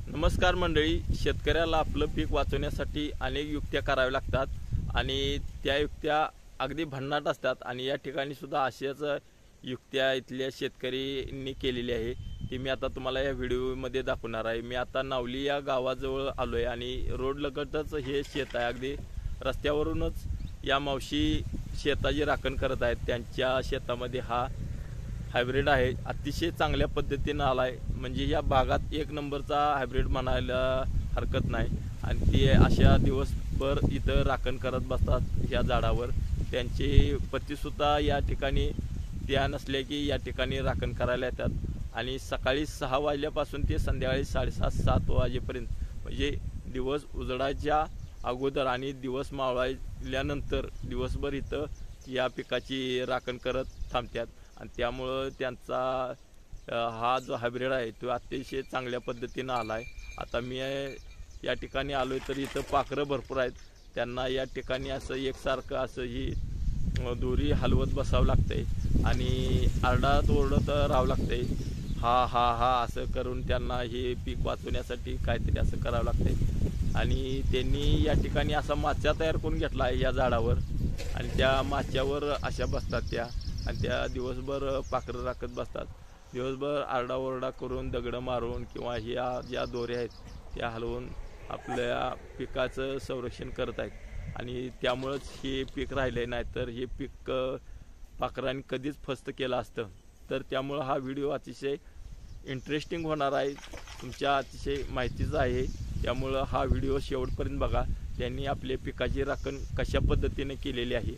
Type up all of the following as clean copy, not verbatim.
नमस्कार मंडळी, शेतकऱ्याला आपलं पीक वाचवण्यासाठी अनेक युक्त्या कराव्या लागतात आणि त्या युक्त्या अगदी भन्नाट असतात आणि या ठिकाणी सुद्धा अशाच युक्त्या इथल्या शेतकऱ्यांनी केलेली आहे. ती मी आता तुम्हाला या व्हिडिओमध्ये दाखवणार आहे. मी आता नावली या गावाजवळ आलोय आणि रोड लगतच हे शेत आहे. अगदी रस्त्यावरूनच या मावशी शेताची राखण करत आहेत. त्यांच्या शेतामध्ये हा हायब्रिड आहे, अतिशय चांगल्या पद्धतीनं आलाय. म्हणजे या भागात एक नंबरचा हायब्रिड म्हणायला हरकत नाही. आणि ते अशा दिवसभर इथं राखण करत बसतात या झाडावर. त्यांचे पतीसुद्धा या ठिकाणी त्या नसले की या ठिकाणी राखण करायला येतात आणि सकाळी 6 वाजल्यापासून ते संध्याकाळी 7:30 वाजेपर्यंत, म्हणजे दिवस उजडायच्या अगोदर आणि दिवस मावळल्यानंतर दिवसभर इथं या पिकाची राखण करत थांबतात. आणि त्यामुळं त्यांचा हा जो हायब्रिड आहे तो अतिशय चांगल्या पद्धतीनं आला आहे. आता मी या ठिकाणी आलो आहे तर इथं पाखरं भरपूर आहेत. त्यांना या ठिकाणी असं एकसारखं असं ही दोरी हलवत बसावं लागतंय आणि आरडात ओरडत राहावं लागतंय. हा हा हा असं करून त्यांना हे पीक वाचवण्यासाठी काहीतरी असं करावं लागतंय. आणि त्यांनी या ठिकाणी असा माचा तयार करून घेतला आहे या झाडावर आणि त्या माच्यावर अशा बसतात त्या आणि त्या दिवसभर पाखरं राखत बसतात. दिवसभर आरडाओरडा करून, दगडं मारून किंवा ह्या ज्या दोऱ्या आहेत त्या हलवून आपल्या पिकाचं संरक्षण करत आहेत. आणि त्यामुळंच हे पीक राहिले नाही तर हे पीक पाखरांनी कधीच फस्त केलं असतं. तर त्यामुळं हा व्हिडिओ अतिशय इंटरेस्टिंग होणार आहे, तुमच्या अतिशय माहितीचा आहे. त्यामुळं हा व्हिडिओ शेवटपर्यंत बघा. त्यांनी आपल्या पिकाची राखण कशा पद्धतीने केलेली आहे.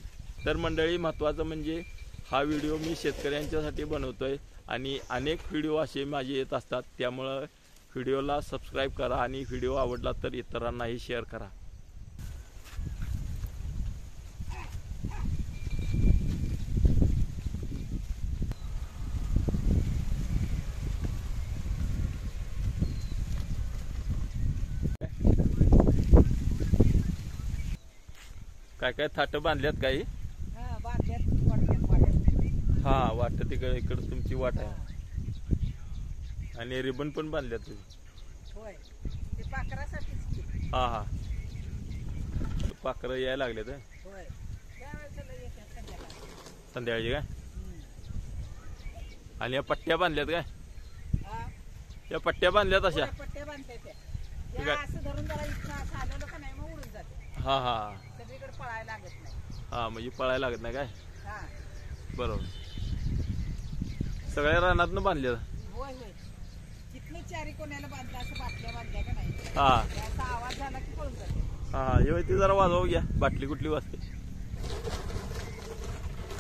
तर मंडळी, महत्त्वाचं म्हणजे हा व्हिडिओ मी शेतकऱ्यांच्यासाठी बनवतोय आणि अनेक व्हिडिओ असे माझे येत असतात. त्यामुळं व्हिडिओला सबस्क्राईब करा आणि व्हिडिओ आवडला तर इतरांनाही शेअर करा. काय काय थाटं बांधल्यात काही? हा, वाट तिकडे इकडे तुमची वाट आहे आणि रिबन पण बांधल्यात तुम्ही. हा हा, पाखरं यायला लागलेत संध्याकाळची काय? आणि या पट्ट्या बांधल्यात काय? या पट्ट्या बांधल्यात अशा? हा हा हा, म्हणजे पळायला लागत नाही काय? बरोबर. सगळ्या रानातनं बांधल्या? हा हा, हे ती जरा वाजवू घ्या. बाटली कुठली वाजते?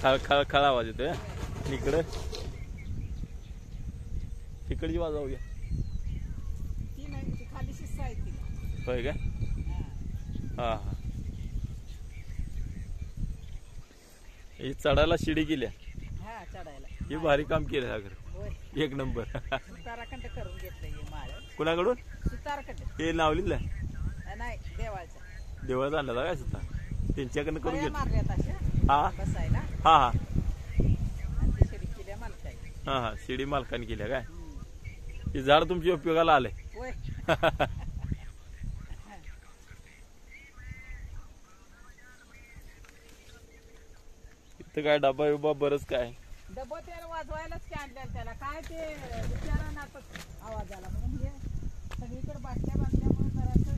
खळ खळ खळ आवाज येतोय. इकडे तिकडची वाजवू घ्या. होय का? हा हा, ही चढायला शिडी केल्या. हे भारी काम केलं अगर, एक नंबर. कुणाकडून? हे नावलीला देवळात आणला काय सुद्धा? त्यांच्याकडनं करून घेतलं. हा हा हा हा हा, शिडी मालकाने केल्या काय? हे झाड तुमच्या उपयोगाला आलंय. इथं काय डबा बिबा बरंच काय डबा त्याला वाजवायलाच की आणलेलं. त्याला काय ते विचारा ना आवाज आला म्हणून हे सगळीकडे बाटल्या बांधल्यामुळे जरासं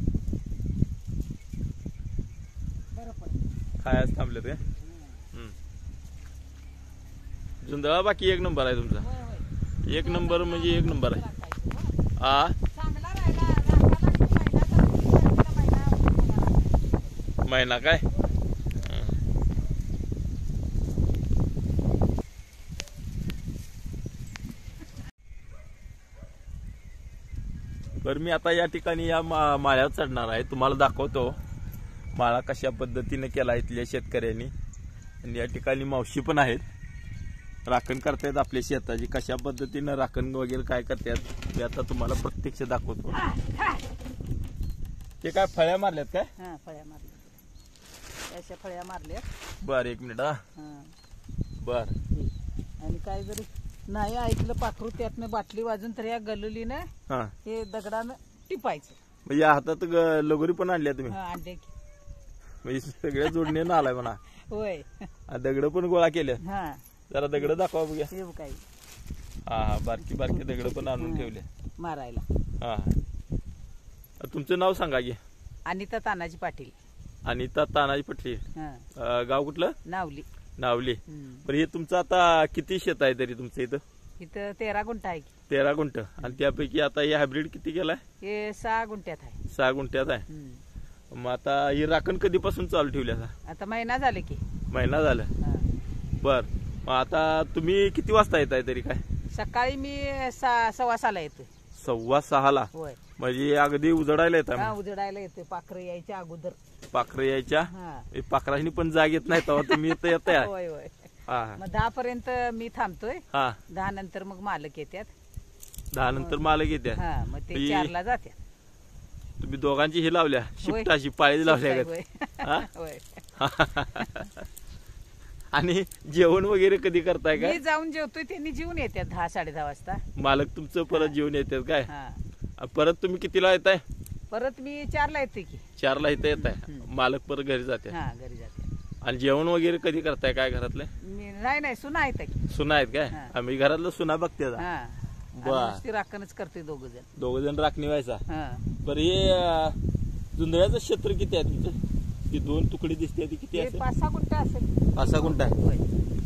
बरं पडतं. खायच थांबले ते. जुंधळा बाकी एक नंबर आहे तुमचा. एक नंबर म्हणजे एक नंबर आहे. हा, चांगला राहिला. महिना काय? बरं, मी आता या ठिकाणी या माळ्यावर चढणार आहे. तुम्हाला दाखवतो माळा कशा पद्धतीने केला इथल्या शेतकऱ्यांनी. आणि या ठिकाणी मावशी पण आहेत, राखण करतायत आपल्या शेताची. कशा पद्धतीने राखण वगैरे काय करतात ते आता तुम्हाला प्रत्यक्ष दाखवतो. ते काय फळ्या मारल्यात काय? हा, फळ्या मारल्या. अशा फळ्या मारल्यात. बर, एक मिनिट. हा, बर. आणि काय जरी नाही ऐकलं पाखरू त्यातनं बाटली वाजून तर या गलुलीनं हे दगडानं टिपायचं. म्हणजे हातात लगोरी पण आणल्या तुम्ही, अंडे की. म्हणजे सगळ्या जोडणीनं आलाय म्हणा. होय. दगड पण गोळा केले. हा जरा दगड दाखवा बघूया. हे काही हा बारकी बारकी दगड पण आणून ठेवले. मारायला. हा तुमचं नाव सांगा की. अनिता तानाजी पाटील. अनिता तानाजी पाटील. हा गाव कुठलं? नावली. नावली. बरं हे तुमचं आता किती शेत आहे तरी तुमचं इथं? इथं 13 गुंठ आहे की. 13 गुंठ. आणि त्यापैकी आता हे हायब्रिड किती केलाय? हे 6 गुंठ्यात आहे. 6 गुंठ्यात आहे. मग आता ही राखण कधीपासून चालू ठेवली? आता महिना झाले की. महिना झाला. हा. बर मग आता तुम्ही किती वाजता येताय तरी काय? सकाळी मी 6:15 येतोय. 6:15ला? होय. म्हणजे अगदी उजडायला येत हा उजडायला येतोय पाखरं यायच्या अगोदर. पाखरं यायच्या हा. पाखरांनी पण जाग येत नाही तेव्हा तुम्ही इथं येताय. होय होय. हा मग 10 पर्यंत मी थांबतोय. हा 10 नंतर मग मालक येतात. 10 नंतर मालक येते. हा मग ते 4ला जात्या. तुम्ही दोघांची ही लावल्या होय. शिफ्ट अशी पाळी लावल्या का? होय. हा? होय. आणि जेवण वगैरे कधी करताय मी काय? जाऊन जेवतोय त्यांनी जेवून येतात 10-10:30 वाजता. मालक तुमचं परत जेवण येतात काय? हा परत तुम्ही कितीला येताय? परत मी 4ला येतोय की. 4ला इथं येताय. मालक परत घरी जाते. हा घरी जाते. आणि जेवण वगैरे कधी करताय काय घरातले? मी नाही सुना आहेत की. सुना आहेत काय? हा. आम्ही घरातलं सुना बघते. हा बर. नुसती राखणच करतोय 2 जण. 2 जण राखणी व्हायचा. हा बरं हे जुंधळ्याचं क्षेत्र किती आहे तुमचं? ती 2 तुकडी दिसते ती किती हे असेल? 5-6 गुंठ असेल. 5-6 गुंठ आहे. होय.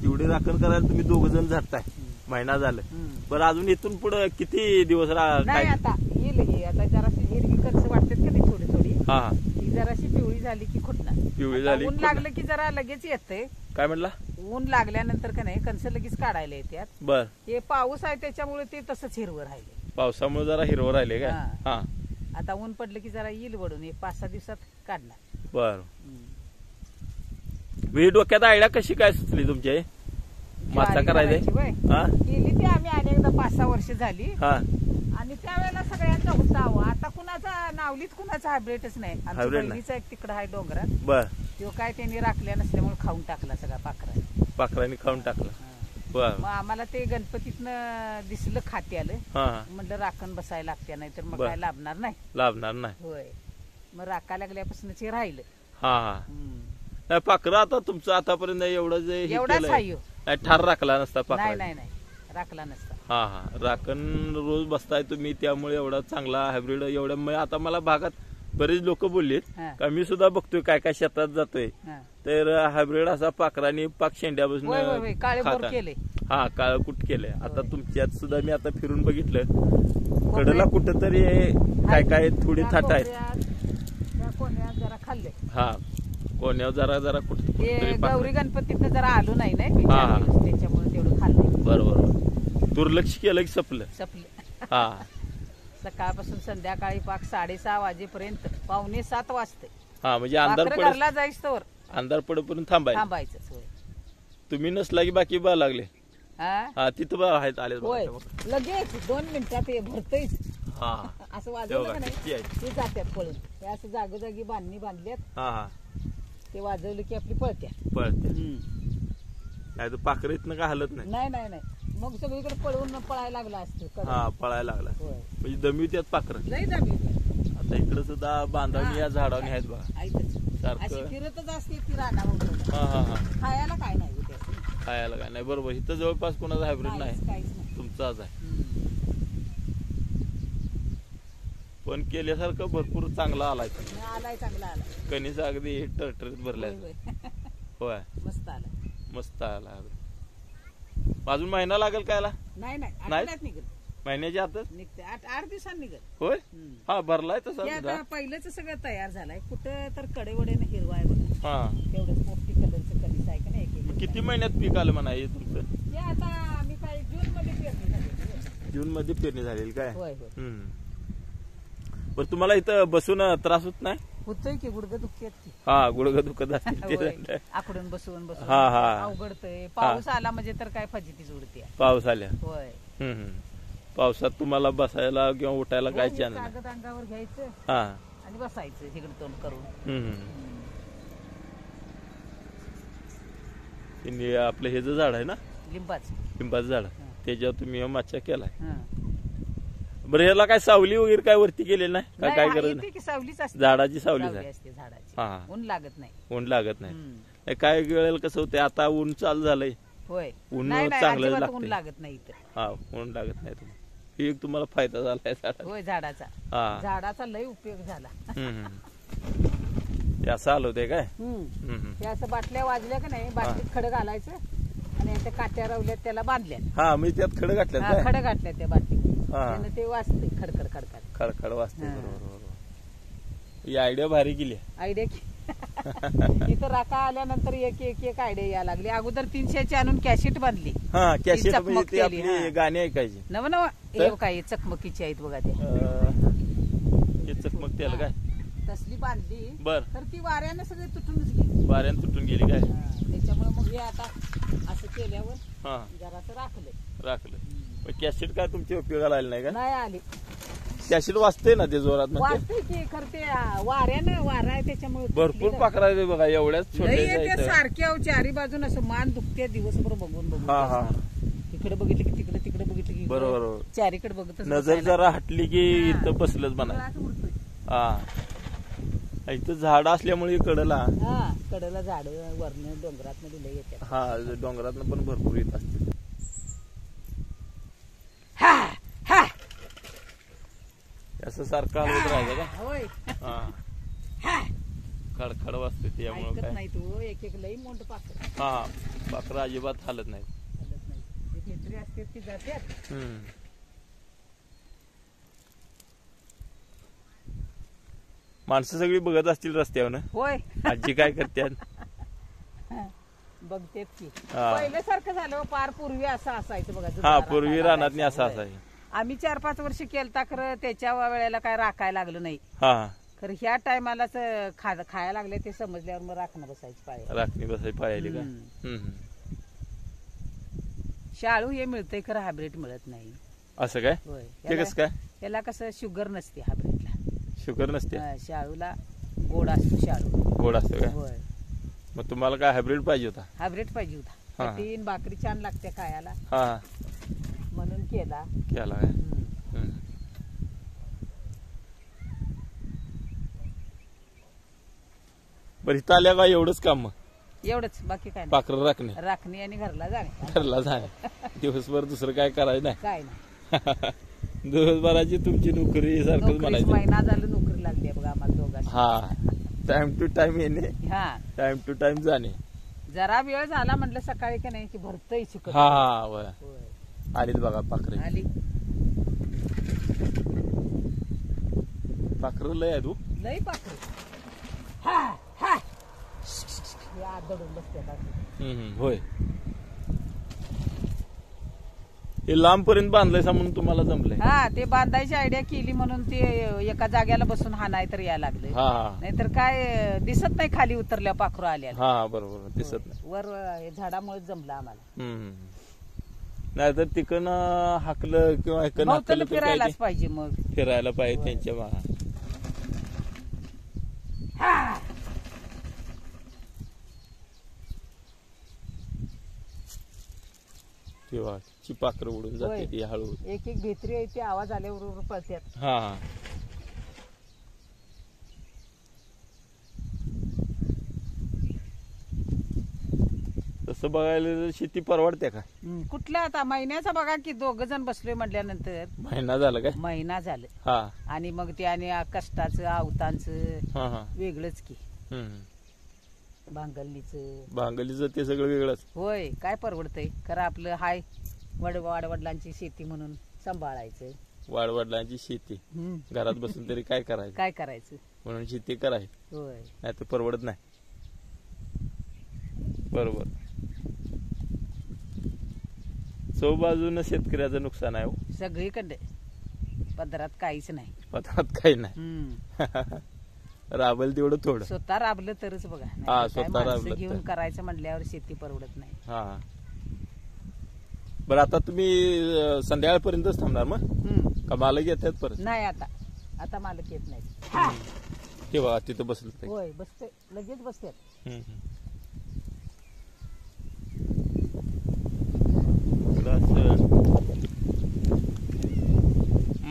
तेवढी राखण करायला तुम्ही 2 जण झटताय. महिना झालं. बरं अजून इथून पुढे किती दिवस नाही आता येईल हे. आता जराशी हिरवी कणसं वाटतात का नाही थोडी थोडी. हा ही जराशी पिवळी झाली की खुटणार. पिवळी आता झाली ऊन खुटणार. लागलं की जरा लगेच येतंय. काय म्हणला? ऊन लागल्यानंतर का नाही कणसं लगेच काढायला येतात. बर हे पाऊस आहे त्याच्यामुळे ते तसंच हिरवं राहिले. पावसामुळे जरा हिरवं राहिले काय? हा. हा आता ऊन पडलं की जरा येईल वडून. हे 5-6 दिवसात काढणार. बर मी डोक्यात आयडिया कशी काय सुचली तुमच्या? मासा ज्वारी करायचंय? करायची होय. हा केली ती आम्ही अनेकदा 5-6 वर्ष झाली. हा आणि त्यावेळेला सगळ्यांचा होता हवं. आता कुणाचा नावलीत कुणाचा हायब्रेटच नाही. आमच्या हायब्रीड नाही. बहिणीचा एक तिकडं आहे डोंगरात. बर तो काय त्यांनी राखल्या नसल्यामुळे खाऊन टाकला सगळा पाखरा. पाखरांनी खाऊन टाकलं. बर मग आम्हाला ते गणपतीतनं दिसलं खात्याला. हा म्हटलं राखण बसायला लागते नाही तर मग बर. काय लाभणार नाही. लाभणार नाही. होय मग राखा लागल्यापासूनच हे राहिलं. हा हा नाही पाखरं आता तुमचं आतापर्यंत एवढं जे हे एवढाच केलंय, आहे ह्यो. नाही ठार राखला नसता नाही पाखरा. नाही नाही राखला नसता. हा हा राखण रोज बसताय तुम्ही त्यामुळे एवढा चांगला हायब्रिड एवढ्या म्हणजे आता मला भागात बरेच लोक बोललेत हा. का मी सुद्धा बघतोय काय काय शेतात जातोय हा. तर हायब्रिड असा पाखरांनी पाक होय होय होय शेंड्यापासून काळे बोर खाता. केले. हा काळ कुठ केलंय. आता होय. तुमच्यात सुद्धा मी आता फिरून बघितलं कडला कुठं तरी काय काय थोडी थाट आहेत. त्या कोण्यात जरा खाल्ले. हा कोण्यावर जरा जरा कुठं ते कुठंतरी गौरी पाखरं. गणपतीतनं जरा आलो नाही मी हा, 4 हा. दिवस. त्याच्यामुळे तेवढं खाल्लंय. बरोबर दुर्लक्ष केलं की संपलं. सपलं. हा सकाळपासून संध्याकाळी पाक 6:30 वाजेपर्यंत 6:45 वाजते. हा म्हणजे अंधार पाखरं पड घरला जायच तर अंधार पडेपर्यंत थांबायचं. थांबायचंच. होय. तुम्ही नसला की बाकी बा लागले. हा हा तिथं बा आहेत आले होय लगेच 2 मिनिटात हे भरतयच. हा असं वाजवलं का नाही किती आहे? ते जात्यात पळून. हे असं जागोजागी बांधणी बांधल्यात. हा हा ते वाजवलं की आपली पळत्या. पळते नाही तर पाखरं इथनं काय हलत नाही. नाही नाही नाही मग सगळीकडे पळवून पळायला लागला असतो. हा पळायला लागला होय म्हणजे दमी त्यात पाखरं. लय जामी आता इकडे सुद्धा बांधावणी या झाडावणी आहेत बघा अशी सारखं. फिरतच असते ती रानावर. हा हा हा खायला काय नाही उद्या. खायला काय नाही. बरोबर इथं जवळपास कोणाचा हायब्रिड नाही काहीच नाही. तुमचाच आहे. पण केल्यासारखं भरपूर चांगला आलाय. आलाय चांगला आला. कणीस अगदी टरटरीत भरलाय. होय, होय. होय मस्त आला. मस्त आला. अजून महिना लागेल कायला? नाही नाही नाही? आठवड्यात निघत. महिन्याच्या आतच निघते 8 दिवसांनी निघत. होय. हा भरलाय ते तसा आता सुद्धा. पहिलंच सगळं तयार झालंय. कुठं तर कडेवडेने हिरवा आहे बघा. हा तेवढंच पोपटी कलरचं कणीस आहे का नाही एक मग एक. किती महिन्यात पीक आलं म्हणा हे तुमचं? हे आता आम्ही काय जून मध्ये पेरणी झाली. जून मध्ये पेरणी झालेली काय? होय होय बरं तुम्हाला इथं बसून त्रास होत नाही? होतोय की गुडघं दुखत की. हा गुडघं दुखत असतील होय. ते. आकडून बसवून बसवून हा, हा. अवघडतय. पाऊस आला म्हणजे तर काय फजितीच उडते. पाऊस आल्या. होय पावसात तुम्हाला बसायला किंवा उठायला काय होय, चान हे नाही. कागद अंगावर घ्यायचं हा आणि बसायचं इकडे तोंड करून. आपलं हे जे झाड आहे ना लिंबाचं. लिंबाचं झाड त्याच्यावर तुम्ही मच्छा केलाय. बरं याला काय सावली वगैरे काय वरती केलेली नाही का नाही, काय हा, गरज येते नाही की सावलीच असते. झाडाची सावलीच सावली आहे असते झाडाची. हा. ऊन लागत नाही. ऊन लागत नाही हम्म. नाही, काय वेळेला कसं होतंय आता ऊन चालू झालंय होय ऊन नाही नाही, चांगलं अजिबात लागतंय. ऊन लागत नाही इथं. हा ऊन लागत नाही तुम्हाला ही एक तुम्हाला फायदा झालाय झाडा होय झाडाचा हा झाडाचा लय उपयोग झाला. हम्म. हे असं आलं होते काय हे असं बाटल्या वाजल्या का नाही, बाटलीत खडं घालायचं आणि याच्या काट्या रवल्यात त्याला बांधल्या. हा मी त्यात खडं घातल्यात काय खडं घातल्या त्या बाटलीत. हा. त्यानं ते वाजते खडखड खडखड. खडखड वाजते हा. बरोबर बरोबर ही आयडिया भारी केली आयडिया की इथं राखा आल्यानंतर एक एक एक आयडिया यायला लागली. अगोदर 300ची आणून कॅसेट बांधली. हा कॅसेट चकमक म्हणजे ते केली, आपली हा. गाणी ऐकायची नव नव तर? हे काय चकमकीची आहेत बघा ते. हे चकमक त्याला काय तसली बांधली बर तर ती वाऱ्यानं सगळी तुटूनच गेली. वाऱ्यानं तुटून गेली काय त्याच्यामुळे मग हे आता असं केल्यावर हा जरासं राखलं. राखलं कॅसेट काय तुमच्या उपयोगाला आली नाही का नाही आली कॅसेट वाजते ना ते जोरात म्हणजे वाचते की खरं ते वाऱ्यानं वारा आहे त्याच्यामुळे भरपूर पाखरा आहे बघा एवढ्याच छोट्या सारख्या चारी बाजून असं मान दुखते दिवसभर बघून बघून. हा हा इकडे बघितलं की तिकडे तिकडे बघितलं की बरोबर बरोबर. चारीकडे बघत नजर जरा हटली की इथं बसलंच म्हणा हा इथं झाड असल्यामुळे कडला हा कडला झाड वरण डोंगरात मध्ये लय येतात. हा डोंगरात पण भरपूर येत असते असं सारखं हलवत राहायचं का होय हा खडखड वाजते त्यामुळं ऐकत काय नाही तू एक एक लई मोठ पाखर हा पाखरं अजिबात हालत नाही चालत नाही. ते भेटरी असते ती जातात. हम्म. माणसं सगळी बघत असतील रस्त्यावर होय आजी काय करतात बघतेत की हा. पहिल्यासारखं झालं पार पूर्वी असं असायचं बघा हा जुना पूर्वी राखायला रानात लागायचा. असं होय. असायचं आम्ही 4-5 वर्ष केलता खरं त्याच्या वेळेला काय राखायला लागलं नाही. हा खरं ह्या टायमालाच खायला लागले ते समजल्यावर मग राखणं बसायची पाळी. राखणी बसायची पाहिली का हम्म. हम्म. शाळू हे मिळतंय खरं हायब्रिड मिळत नाही. असं काय होय ते कसं काय याला कसं शुगर नसते हायब्रिडला. शुगर नसते शाळूला गोड असतो शाळू. गोड असतं काय होय मग तुम्हाला काय हायब्रिड पाहिजे होता हायब्रिड पाहिजे होता. हा. तीन भाकरी छान लागते खायला हा म्हणून केला. केला काय हम्म. हम्म. बरं इथं आल्या का एवढंच काम मग एवढंच बाकी काय नाही. पाखरं राखणे राखणी आणि घरला जाणे घरला जाणे दिवसभर दुसरं काय करायचं नाही काय नाही. दिवसभराची तुमची नोकरी सारखंच नोकरीच म्हणायचं महिना झालं नोकरी लागली आहे बघा आम्हाला दोघांना. हा टाइम टू टाइम येणे हा टाइम टू टाइम जाणे जरा वेळ झाला म्हटलं सकाळी का नाही की भरतय शिकत. हा हा होय. होय. आलीच बघा पाखरे आली पाखरं लय आहे तू लई पाखरू. हा हा हे आत दडून बसतात. होय हे लांब पर्यंत बांधलंय सा म्हणून तुम्हाला जमलंय हा ते बांधायची आयडिया केली म्हणून ते एका जाग्याला बसून हा नाही तर यायला लागलं. हा हा नाहीतर काय दिसत नाही खाली उतरल्या पाखरू आल्या. हा बरोबर दिसत नाही वर हे झाडामुळे जमलं आम्हाला. नाहीतर तिकडनं हाकलं किंवा इकडनं भोवताली हाकलं तर काय फिरायलाच ते पाहिजे मग. फिरायला पाहिजे त्यांच्या मागे किंवा ची पाखरं उडून जाते होय. ती हळू एक एक भेत्री आहे ते आवाज आल्यावर पळतात. हा हा तसं बघायला तर शेती परवडते का कुठल्या आता महिन्याचा बघा की 2 जण बसलोय म्हटल्यानंतर महिना झाला काय महिना झालं हा आणि मग ते आणि कष्टाचं अवतांचं हा हा वेगळंच की हम्म. भांगलीचं. भांगलीचं ते सगळं वेगळंच होय काय परवडतंय खरं आपलं हाय वाडवडिलांची शेती म्हणून सांभाळायचं. वाडवडिलांची शेती हम्म. घरात बसून तरी काय करायचं काय करायचं. म्हणून शेती करायची होय नाही तर परवडत नाही बरोबर चौबाजूनं शेतकऱ्याचं नुकसान आहे हो. सगळीकडे पदरात काहीच नाही. पदार्थ काही नाही हम्म. राबेल तेवढं थोडं स्वतः राबलं तरच बघा हा, नाहीतर काय स्वतः माणसं राबलं घेऊन तर. करायचं म्हटल्यावर शेती परवडत नाही. हा बरं आता तुम्ही संध्याकाळपर्यंतच थांबणार मग हम्म. का मालक येतात परत नाही आता मालक येत नाही. हे बघा तिथं बसलं ते. होय बसते लगेच बसते.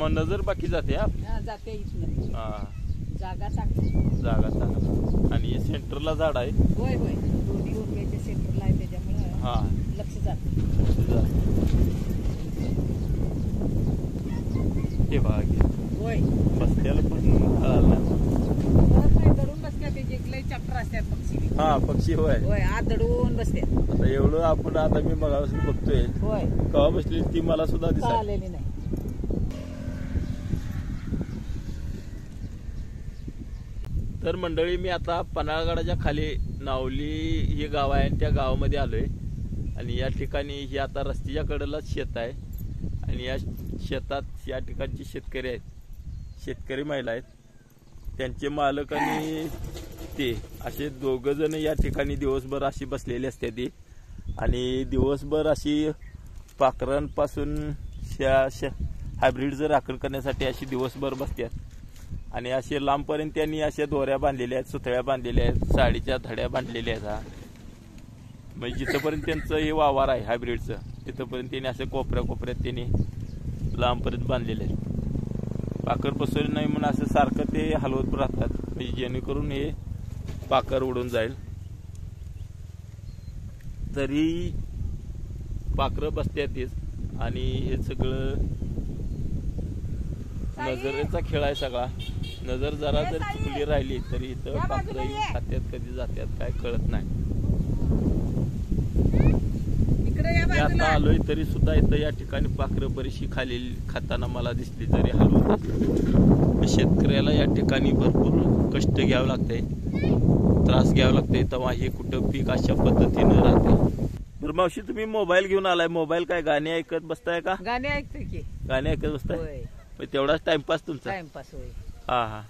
मग नजर बाकी जाते हा हा, जाते इथनं. हा जागा चांगली. जागा चांगला आणि सेंटरला झाड आहे होय होय, दोन्ही उरव्याच्या सेंटरला आहे त्याच्यामुळे हा लक्ष जात. हे बघा होय, बसल्याला पण कळालं ना. काय दडून बसत्या त्याचे लय चॅप्टर असतात पक्षी. हा पक्षी होय. होय, आत दडून बसत्यात. आता एवढं आपण आता मी मगापासून बघतोय होय, कवा बसली ती मला सुद्धा दिसत. आलेली नाही. तर मंडळी मी आता पन्हाळगडाच्या खाली नावली हे गाव आहे आणि त्या गावामध्ये आलोय आणि या ठिकाणी ही आता रस्त्याच्या कडेलाच शेत आहे आणि या शेतात या ठिकाणचे शेतकरी आहेत, शेतकरी महिला आहेत, त्यांचे मालक आणि ते असे दोघ जण या ठिकाणी दिवसभर अशी बसलेली असते ती आणि दिवसभर अशी पाखरांपासून हायब्रिडचं राखण करण्यासाठी अशी दिवसभर बसतात आणि असे लांबपर्यंत त्यांनी अशा दोऱ्या बांधलेल्या आहेत, सुतळ्या बांधलेल्या आहेत, साडीच्या धड्या बांधलेल्या आहेत. हा म्हणजे जिथंपर्यंत त्यांचं हे वावर आहे हायब्रिडचं तिथंपर्यंत त्यांनी असे कोपऱ्यात त्यांनी लांबपर्यंत बांधलेले आहेत. पाखर पसरली नाही म्हणून असं सारखं ते हलवत राहतात म्हणजे जेणेकरून हे पाखर उडून जाईल. तरी पाखरं बसतातच आणि हे सगळं नजरेचा खेळ आहे सगळा. नजर जरा जर खुली राहिली तरी इथं पाखरं खात्यात कधी जात्यात काय कळत नाही. मी आता आलोय तरी सुद्धा इथं या ठिकाणी पाखरं बरीचशी खाली खाताना मला दिसली तरी हलवत असतात. शेतकऱ्याला या ठिकाणी भरपूर कष्ट घ्यावं लागतंय, त्रास घ्यावा लागतंय तेव्हा हे कुठं पीक अशा पद्धतीनं राहते. बरं मावशी तुम्ही मोबाईल घेऊन आलाय, मोबाईल काय गाणी ऐकत बसताय का? गाणे ऐकतोय की. गाणी ऐकत बसताय तेवढाच टाइमपास तुमचा? टाइमपास होय. हा हा,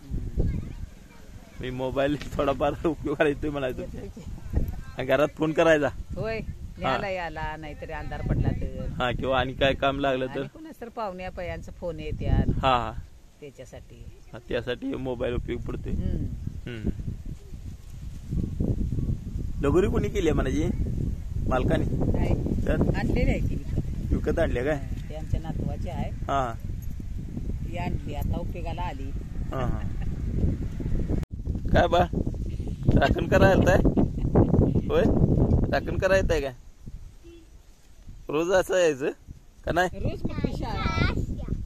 मी मोबाईल थोडाफार उपयोगाला येतोय म्हणायचं. घरात फोन करायचा होय, न्यायला याला नाहीतरी अंधार पडला तर हा किंवा आणि काय काम लागलं तर कोणाच तर पाहुण्या पयांचा फोन येतात हा हा त्याच्यासाठी. त्यासाठी मोबाईल उपयोग पडतोय. लगोरी कोणी केली आहे म्हणाजी? मालकाने आणलेली आहे ती विकत आणल्या काय? ते आमच्या नातवाची आहे. हा ती आणली आता उपयोगाला आली. हा हा, काय बा राखण करायला होय? राखण करायचं आहे काय? रोज असं यायचं का नाही? रोज कुठली शाळा?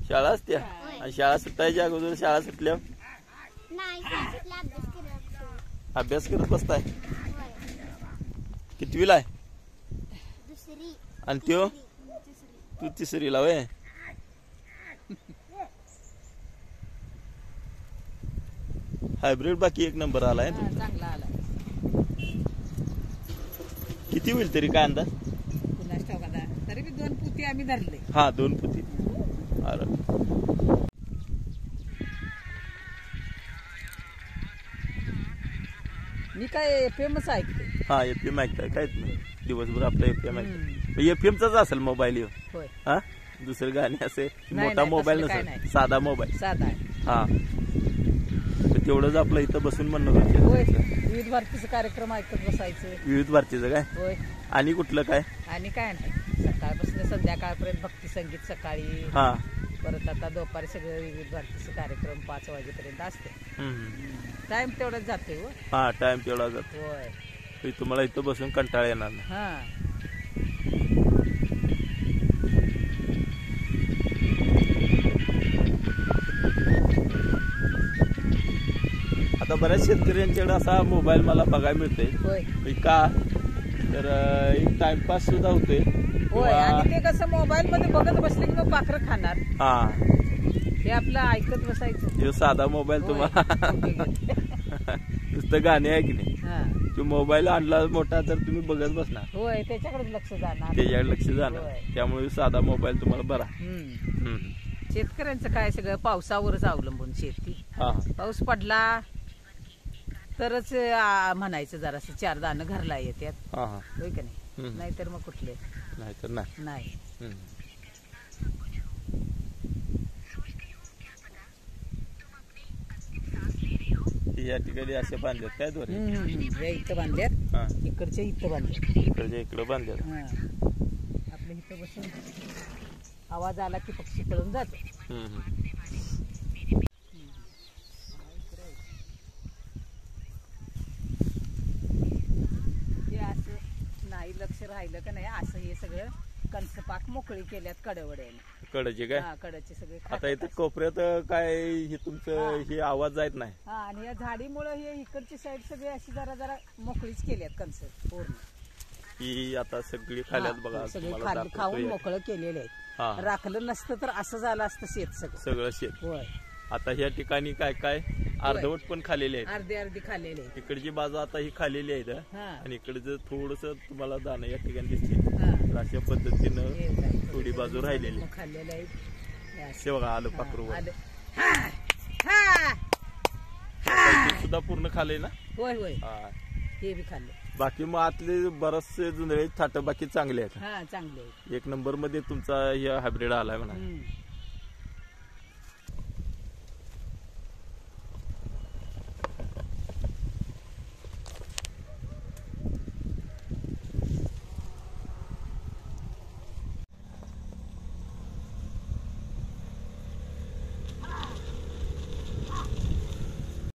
शाळा असत्या आणि शाळा सुटायच्या अगोदर शाळा सुटल्यावर अभ्यास करत बसताय? कितवीला आहे? आणि त्यो तू तिसरीला वय? हायब्रिड बाकी एक नंबर आलाय. चांगला आला. किती होईल तरी काय अंदाज? कुणास ठाऊक आता. तरी बी 2 पुती आम्ही धरले. हा 2 पुती. मी काय एफएमच ऐकते. हा एफएम ऐकताय काय तुम्ही? दिवसभर आपलं एफएम ऐकताय. एफएमचाच असेल मोबाईल ह्यो? होय. हा दुसरं गाणी असे नाही, मोठा नाही, मोबाईल तसलं काय नसेल, नाही. साधा मोबाईल. साधा आहे. हा तर तेवढंच आपलं इथं बसून म्हणणं होय. गरजेचं. विविध भारतीचं कार्यक्रम ऐकत बसायचं. विविध भारतीचं काय? होय. आणि कुठलं काय? आणि काय नाही, सकाळपासून संध्याकाळपर्यंत भक्ती संगीत सकाळी. हा परत आता दुपारी सगळं विविध भारतीचं कार्यक्रम 5 वाजेपर्यंत असते. टाइम तेवढाच जातोय. हा टाइम तेवढा जातो. होय. तुम्हाला इथं बसून कंटाळा येणार नाही. हा आता बऱ्याच शेतकऱ्यांच्याकडे असा मोबाईल मला बघायला मिळतोय. होय. का तर एक टाइमपास सुद्धा होतोय. होय. आणि ते कसं मोबाईल मध्ये बघत बसले की मग पाखरं खाणार. हा हे आपलं ऐकत बसायचं. जो साधा मोबाईल तुम्हाला नुसतं गाणे आहे की नाही, तो मोबाईल आणला मोठा तर तुम्ही बघत बसणार. होय, त्याच्याकडे लक्ष जाणार. त्याच्याकडे लक्ष जाणार. त्यामुळे साधा मोबाईल तुम्हाला बरा. शेतकऱ्यांचं काय सगळं पावसावरच अवलंबून शेती. पाऊस पडला तरच म्हणायचं जरासं 4 दाणं घरला येतात. होय का नाही? नाहीतर मग कुठले नाहीतर नाही. या ठिकाणी असे बांधल्यात काय दोरे? इथं बांधल्यात, इकडच्या इथं बांधल्यात, इकडच्या इकडं बांधल्यात. आपल्या इथं बसून आवाज आला की पक्षी पळून जाते. लक्ष राहिलं का नाही असं हे सगळं कंसपाक मोकळी केल्यात कडवड्याने. कडचे काय? कडचे सगळे आता इथे कोपऱ्यात काय हे तुमचं हे आवाज जायत नाही. हा, आणि या झाडीमुळे हे इकडची साईड सगळी अशी जरा जरा मोकळीच केल्यात कंस पूर्ण. ही आता सगळी खाल्यात बघा, सगळे तुम्हाला खाली खाऊन दाखवतोय. मोकळं केलेले आहेत. राखलं नसतं तर असं झालं असतं शेत सगळं. सगळं शेत. होय, आता ह्या ठिकाणी काय काय अर्धवट पण खालेले आहेत. अर्धे अर्धे खाल्लेले आहेत. इकडची बाजू आता ही खालेली आहेत हा. आणि इकडचं थोडस तुम्हाला दाणं या ठिकाणी दिसते. हा. तर अशा पद्धतीनं हे काय थोडी बाजू राहिलेली. मग खाल्लेले आहेत. हे असं. ते बघा आलं पाखरू आलं. हा, हा. सुद्धा पूर्ण खाले ना. होय होय, हा. हे बी खाल्ले. बाकी मग आतले बरेचसे जुंधळे थाट बाकी चांगले आहेत. हा, चांगले आहेत. एक नंबर मध्ये तुमचा हायब्रिड आलाय म्हणा. हम्म.